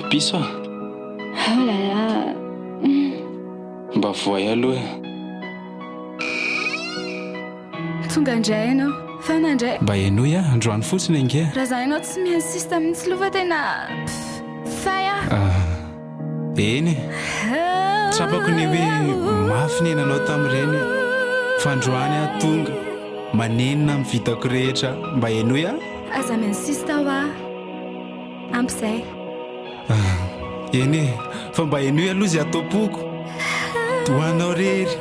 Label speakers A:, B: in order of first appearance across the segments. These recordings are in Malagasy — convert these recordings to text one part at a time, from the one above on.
A: Piso
B: Oh là là.
A: mba voay aloha
B: Tonga indray ianao fa nandray
A: mba enoy a androany fotsiny ange
B: raha za ianao tsy miinsiste amin'ntsy lova tena fay
A: eny tsapako ny hoe mafy ny nanao tamin'ireny fa androany a tonga manenina amin'ny vitako rehetra mba enoy a
B: aza miinsiste ao ampizay
A: eny fa mba enoy aloha zay atao-poko hoanao rery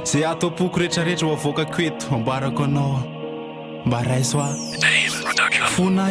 A: zay atao-poko rehetrarehetra ho avoakako eto ambarako anao mba raiso a fona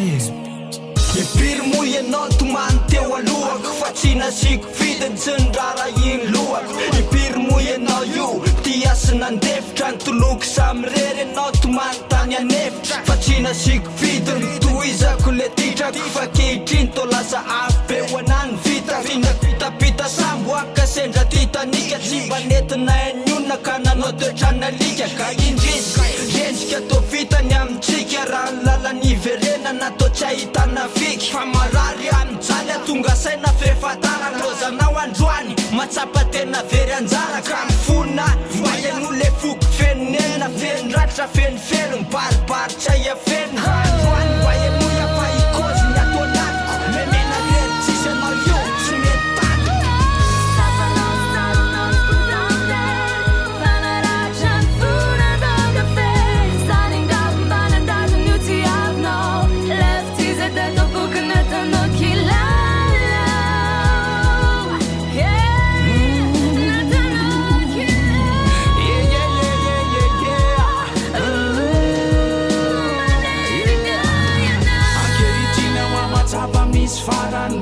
C: Impiry moa ianao tomany teo alohako fa tsy nasiko vidiny tsy nirara iny lohako Impiry moa ianao io ty asy nandefitra nytoloko samy rery ianao tomany tany anefitra fa tsy nasiko vidiny toizako le titrako fa kehitriny to lasa afy be ho anany vita finako hitapita samboaka sendra titanika tsy mba nentina eniona ka nanao toetranalika ka indrisika endrika to vitany amintsika raha ny lalany verena natao tsy ahitana fiky fa marary aminjaly atonga saina fefatara lozanao androany matsapa tena very anjara ka mifona mba iano le foko fenonena fenondratra fenofeno mibaribaritra iafeno androany mba ianoia fa ikozy ny atao anatiko memena rery tsisy anao io tsy mety tato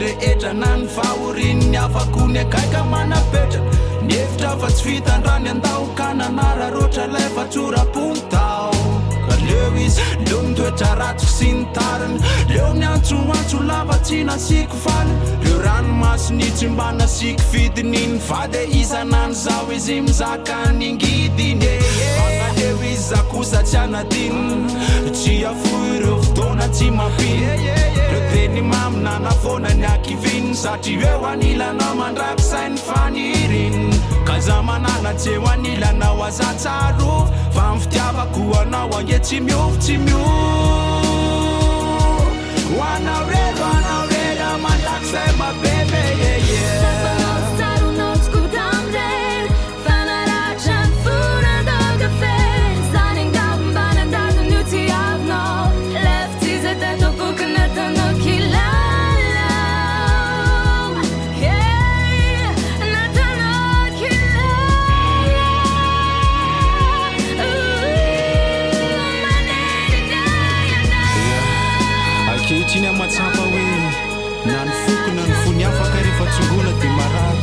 A: rehetra na ny fahorininy afako ny akaika manapetra ny efitra fa tsy vitandrany andao ka nanararoatra lay fa tsorapontao ka leo izy leo mitoetra ratiko sy ny tariny leo ny antsoantso lava tsy nasiko faly reo ranomasiny tsy mba nasiko vidininy vady isanany zao izy mizaka ningidiny leo izy za kosa tsy anadininy tsy afoy ireo fotoana tsy mampiny teny mamy nanafona ny akiviny satria eo anilanao mandraky sainy faniriny ka za manana tsy eo anilanao azatsaro fa mifitiavako anao ange tsy miovy tsy miovy hoanao rero mandraky say mabebe kehitriny amatsapa hoe na ny foko na ny fony afaka rehefa tsongona dia marary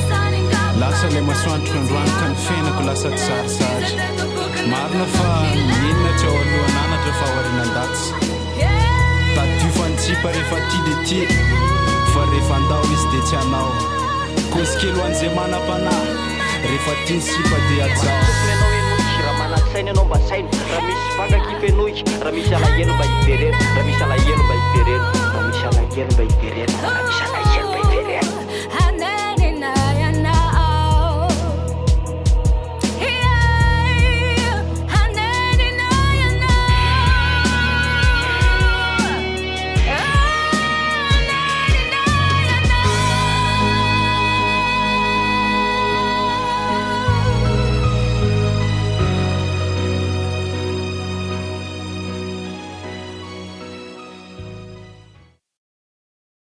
A: lasa ilay masoandroko androany ka ny fiainako lasa tsarisary marina fa mienina tsy ao alohananatra fa aorinan-datsy tadio fa nitsipa rehefa ty dia ty fa rehefa andao izy dia tsy anao kozy kely ho an'izay manam-panahy rehefa ty ny sipa dia atsao
D: raha manasainy anao mba sainy raha misy mpangakify enoiky raha misy alahelo mba hivereno raha misy alahelo mba hivereno raha misy alahelo mba hivereno raha misy alahelo